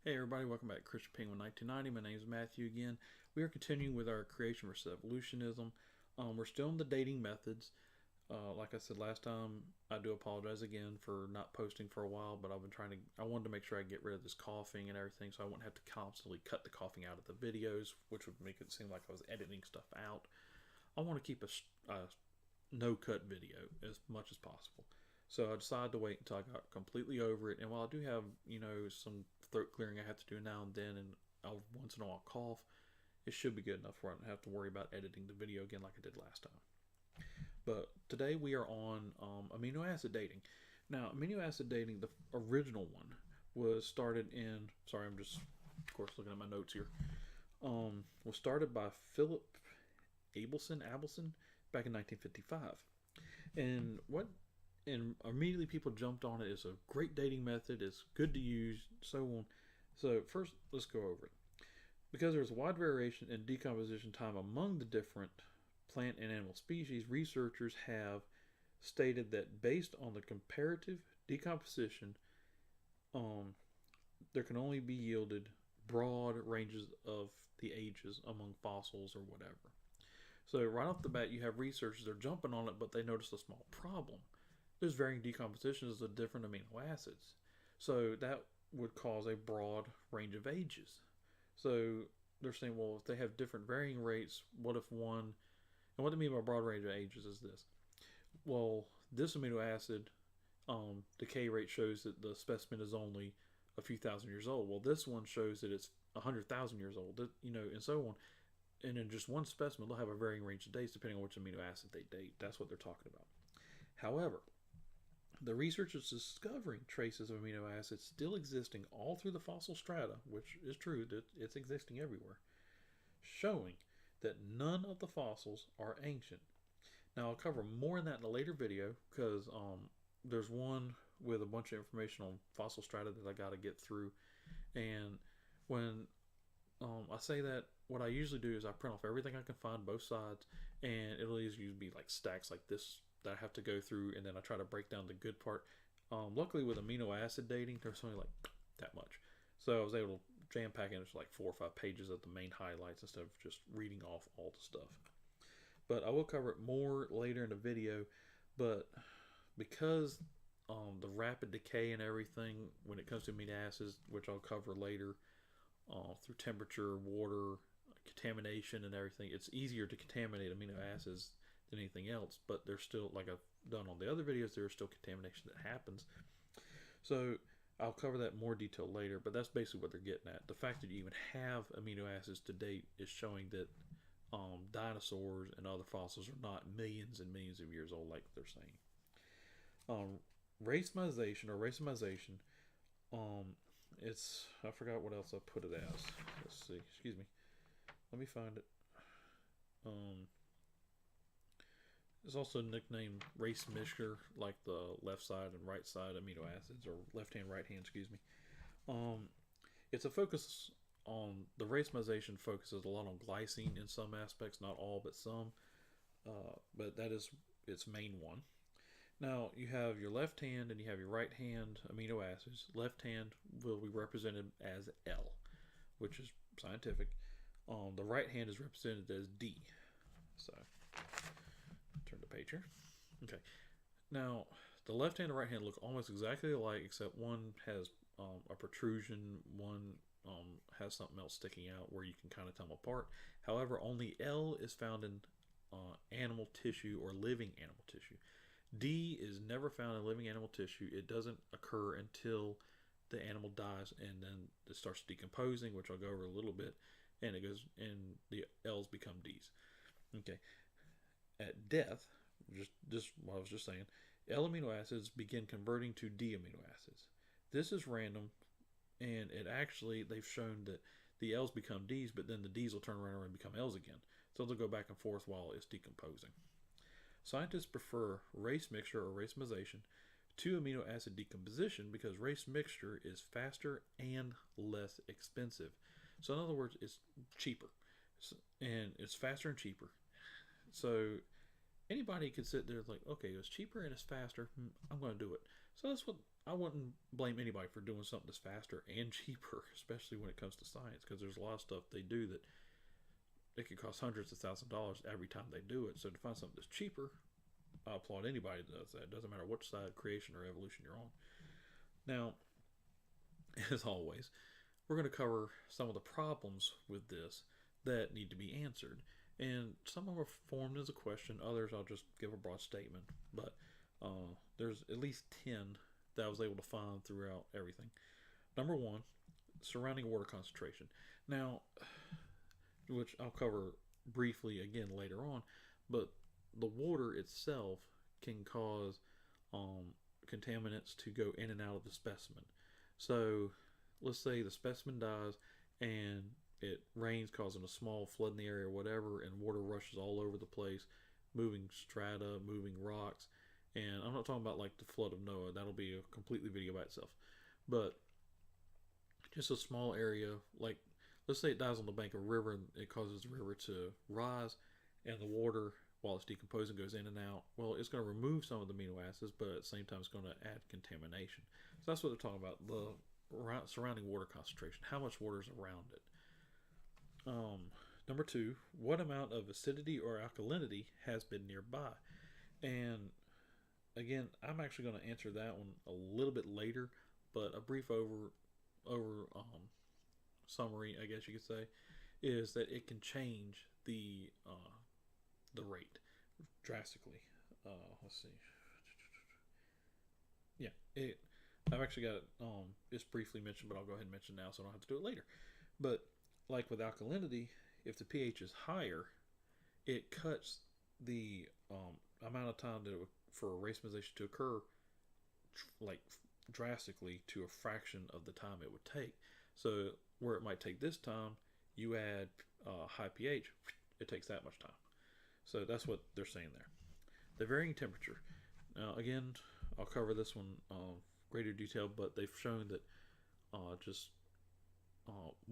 Hey everybody, welcome back to Christian Penguin 1990. My name is Matthew again. We are continuing with our creation versus evolutionism. We're still in the dating methods. Like I said last time, I do apologize again for not posting for a while, but I wanted to make sure I get rid of this coughing and everything so I wouldn't have to constantly cut the coughing out of the videos, which would make it seem like I was editing stuff out. I want to keep a no-cut video as much as possible. So I decided to wait until I got completely over it. And while I do have, some throat clearing I have to do now and then, and I'll once in a while cough, it should be good enough where I don't have to worry about editing the video again like I did last time. But today we are on amino acid dating. Now, amino acid dating, the original one, was started in. Sorry, I'm just, of course, looking at my notes here. Was started by Philip Abelson back in 1955. And immediately people jumped on it. It's a great dating method. It's good to use, so on. So first, let's go over it. Because there's a wide variation in decomposition time among the different plant and animal species, researchers have stated that based on the comparative decomposition, there can only be yielded broad ranges of the ages among fossils or whatever. So right off the bat, you have researchers that are jumping on it, but they notice a small problem. There's varying decompositions of different amino acids. So that would cause a broad range of ages. So they're saying, well, if they have different varying rates, what if one, and what they mean by broad range of ages is this. Well, this amino acid decay rate shows that the specimen is only a few thousand years old. Well, this one shows that it's 100,000 years old, and so on. And in just one specimen, they'll have a varying range of dates depending on which amino acid they date. That's what they're talking about. However, the researchers discovering traces of amino acids still existing all through the fossil strata, which is true, that it's existing everywhere, showing that none of the fossils are ancient. Now, I'll cover more in that in a later video because there's one with a bunch of information on fossil strata that I got to get through. And when I say that, what I usually do is I print off everything I can find, both sides, and it'll usually be like stacks like this that I have to go through, and then I try to break down the good part. Luckily, with amino acid dating, there's only like that much. So I was able to jam pack in just like 4 or 5 pages of the main highlights instead of just reading off all the stuff. But I will cover it more later in the video. But because the rapid decay and everything when it comes to amino acids, which I'll cover later, through temperature, water, contamination, and everything, it's easier to contaminate amino acids than anything else. But there's still, like I've done on the other videos, there's still contamination that happens. So I'll cover that in more detail later, but that's basically what they're getting at. The fact that you even have amino acids to date is showing that dinosaurs and other fossils are not millions and millions of years old like they're saying. Racemization, it's, I forgot what else I put it as. Let's see, excuse me. Let me find it. It's also nicknamed race mixture, like the left side and right side amino acids, or left hand, right hand, excuse me. It's a focus on, the racemization focuses a lot on glycine in some aspects, not all, but some. But that is its main one. Now, you have your left hand and you have your right hand amino acids. Left hand will be represented as L, which is scientific. The right hand is represented as D. So, turn the page here. Okay. Now, the left hand and right hand look almost exactly alike, except one has a protrusion, one has something else sticking out where you can kind of tell them apart. However, only L is found in animal tissue or living animal tissue. D is never found in living animal tissue. It doesn't occur until the animal dies, and then it starts decomposing, which I'll go over a little bit, and it goes, and the L's become D's. Okay. At death, just what I was just saying, L amino acids begin converting to D amino acids. This is random, and it actually, they've shown that the L's become D's, but then the D's will turn around and become L's again. So they'll go back and forth while it's decomposing. Scientists prefer race mixture or racemization to amino acid decomposition because race mixture is faster and less expensive. So in other words, it's cheaper, and it's faster and cheaper. So anybody could sit there like, okay, it's cheaper and it's faster, I'm going to do it. So that's what I wouldn't blame anybody for doing something that's faster and cheaper, especially when it comes to science, because there's a lot of stuff they do that it could cost hundreds of thousands of dollars every time they do it. So to find something that's cheaper, I applaud anybody that does that. It doesn't matter which side, creation or evolution, you're on. Now, as always, we're going to cover some of the problems with this that need to be answered. And some of them are formed as a question, others I'll just give a broad statement. But there's at least 10 that I was able to find throughout everything. Number one, surrounding water concentration. Now, which I'll cover briefly again later on, but the water itself can cause contaminants to go in and out of the specimen. So let's say the specimen dies and it rains, causing a small flood in the area or whatever, and water rushes all over the place, moving strata, moving rocks. And I'm not talking about like the flood of Noah, that'll be a completely video by itself. But just a small area, like let's say it dies on the bank of a river and it causes the river to rise, and the water, while it's decomposing, goes in and out. Well, it's going to remove some of the amino acids, but at the same time, it's going to add contamination. So that's what they're talking about, the surrounding water concentration, how much water is around it. Number two, what amount of acidity or alkalinity has been nearby? And again, I'm actually going to answer that one a little bit later, but a brief summary, I guess you could say, is that it can change the rate drastically. Let's see. Yeah, I've actually got it. It's briefly mentioned, but I'll go ahead and mention now, so I don't have to do it later. But like with alkalinity, if the pH is higher, it cuts the amount of time for racemization to occur, like drastically, to a fraction of the time it would take. So where it might take this time, you add high pH, it takes that much time. So that's what they're saying there. The varying temperature. Now again, I'll cover this one greater detail, but they've shown that just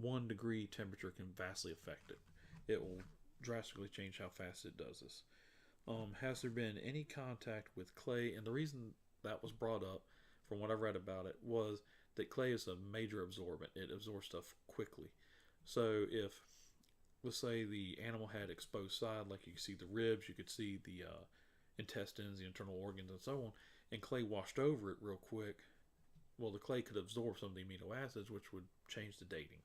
1 degree temperature can vastly affect it. It will drastically change how fast it does this. Has there been any contact with clay? And the reason that was brought up, from what I've read about it, was that clay is a major absorbent. It absorbs stuff quickly. So if, let's say, the animal had exposed side, like you could see the ribs, you could see the intestines, the internal organs, and so on, and clay washed over it real quick, well, the clay could absorb some of the amino acids, which would change the dating.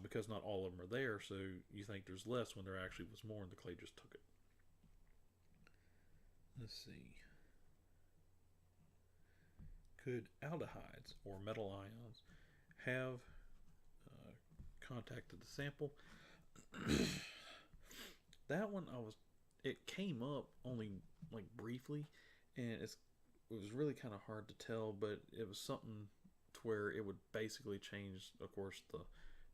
Because not all of them are there, so you think there's less when there actually was more, and the clay just took it. Let's see. Could aldehydes or metal ions have contacted the sample? That one it came up only like briefly, and it was really kind of hard to tell, but it was something to where it would basically change, of course, the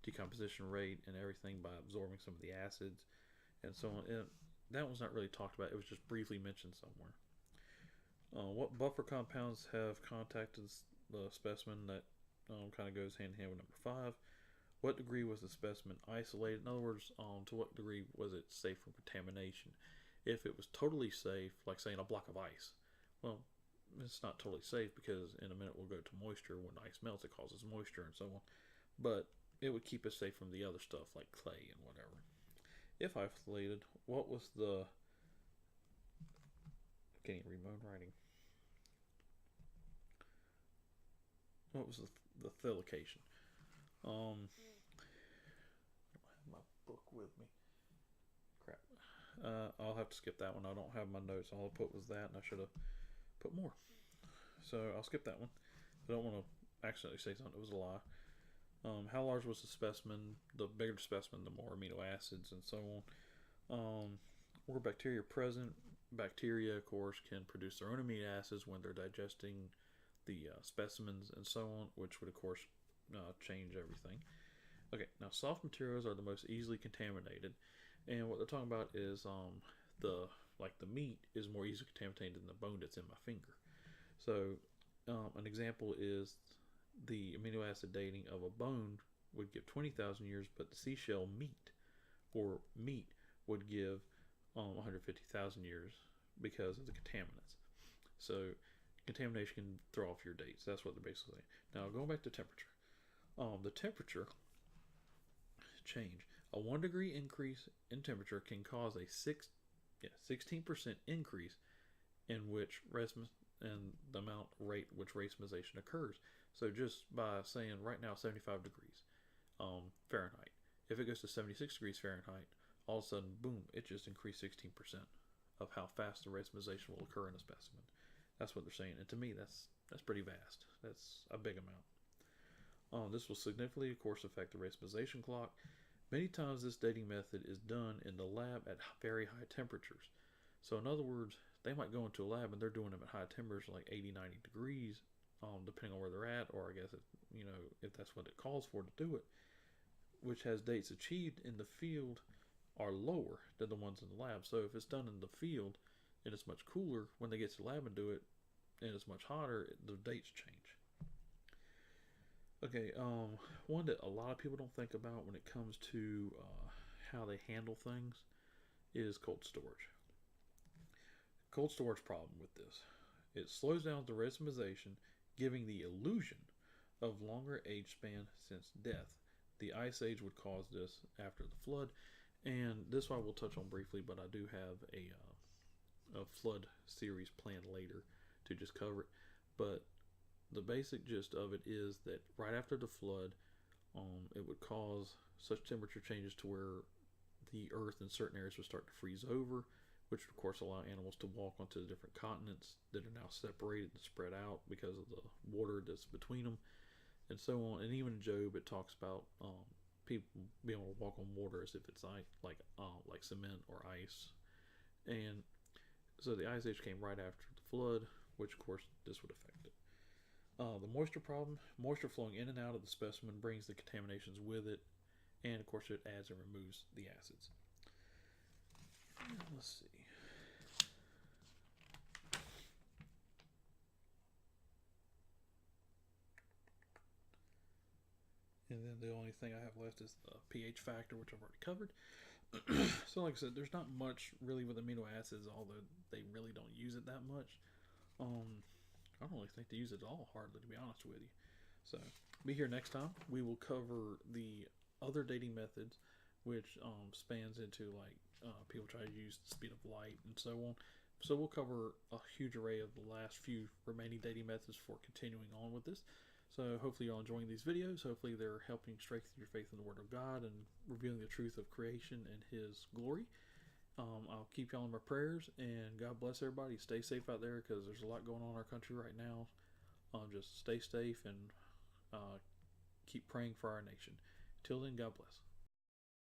decomposition rate and everything by absorbing some of the acids and so on. And that was not really talked about. It was just briefly mentioned somewhere. What buffer compounds have contacted the specimen? That kind of goes hand in hand with number 5. What degree was the specimen isolated? In other words, to what degree was it safe from contamination? If it was totally safe, like saying a block of ice, well, it's not totally safe because in a minute we'll go to moisture. When ice melts, it causes moisture and so on. But it would keep us safe from the other stuff like clay and whatever. If isolated, what was the... I can't even read my own writing. What was the thelication? I don't have my book with me. Crap. I'll have to skip that one. I don't have my notes. All I put was that, and I should have put more. So I'll skip that one. I don't want to accidentally say something that was a lie. How large was the specimen? The bigger the specimen, the more amino acids and so on. Were bacteria present? Bacteria, of course, can produce their own amino acids when they're digesting the specimens and so on, which would, of course, change everything. Okay, now soft materials are the most easily contaminated, and what they're talking about is the meat is more easily contaminated than the bone that's in my finger. So an example is the amino acid dating of a bone would give 20,000 years, but the seashell meat would give 150,000 years because of the contaminants. So contamination can throw off your dates. That's what they're basically saying. Now, going back to temperature. The temperature change. A 1 degree increase in temperature can cause a 16% increase in which and the amount rate which racemization occurs. So just by saying right now 75 degrees Fahrenheit, if it goes to 76 degrees Fahrenheit, all of a sudden, boom, it just increased 16% of how fast the racemization will occur in a specimen. That's what they're saying, and to me, that's pretty vast. That's a big amount. This will significantly, of course, affect the racemization clock. Many times, this dating method is done in the lab at very high temperatures. So, in other words, they might go into a lab and they're doing them at high temperatures, like 80, 90 degrees, depending on where they're at, or I guess if that's what it calls for to do it, which has dates achieved in the field are lower than the ones in the lab. So if it's done in the field and it's much cooler, when they get to the lab and do it and it's much hotter, the dates change. Okay, one that a lot of people don't think about when it comes to how they handle things is cold storage. Cold storage problem with this. It slows down the racemization, giving the illusion of longer age span since death. The Ice Age would cause this after the flood, and this one we'll touch on briefly, but I do have a flood series planned later to just cover it. But the basic gist of it is that right after the flood, it would cause such temperature changes to where the earth in certain areas would start to freeze over, which would of course allow animals to walk onto the different continents that are now separated and spread out because of the water that's between them, and so on. And even in Job, it talks about people being able to walk on water as if it's like cement or ice. And so the Ice Age came right after the flood, which of course this would affect it. The moisture problem, moisture flowing in and out of the specimen brings the contaminations with it, and of course it adds and removes the acids. Let's see. And then the only thing I have left is the pH factor, which I've already covered. So like I said, there's not much really with amino acids, although they really don't use it that much. I don't really think they use it at all, hardly, to be honest with you. So be here next time. We will cover the other dating methods, which spans into like people try to use the speed of light and so on. So we'll cover a huge array of the last few remaining dating methods for continuing on with this. So hopefully you're all enjoying these videos. Hopefully they're helping strengthen your faith in the Word of God and revealing the truth of creation and His glory. I'll keep y'all in my prayers, and God bless everybody. Stay safe out there because there's a lot going on in our country right now. Just stay safe and keep praying for our nation. Till then, God bless.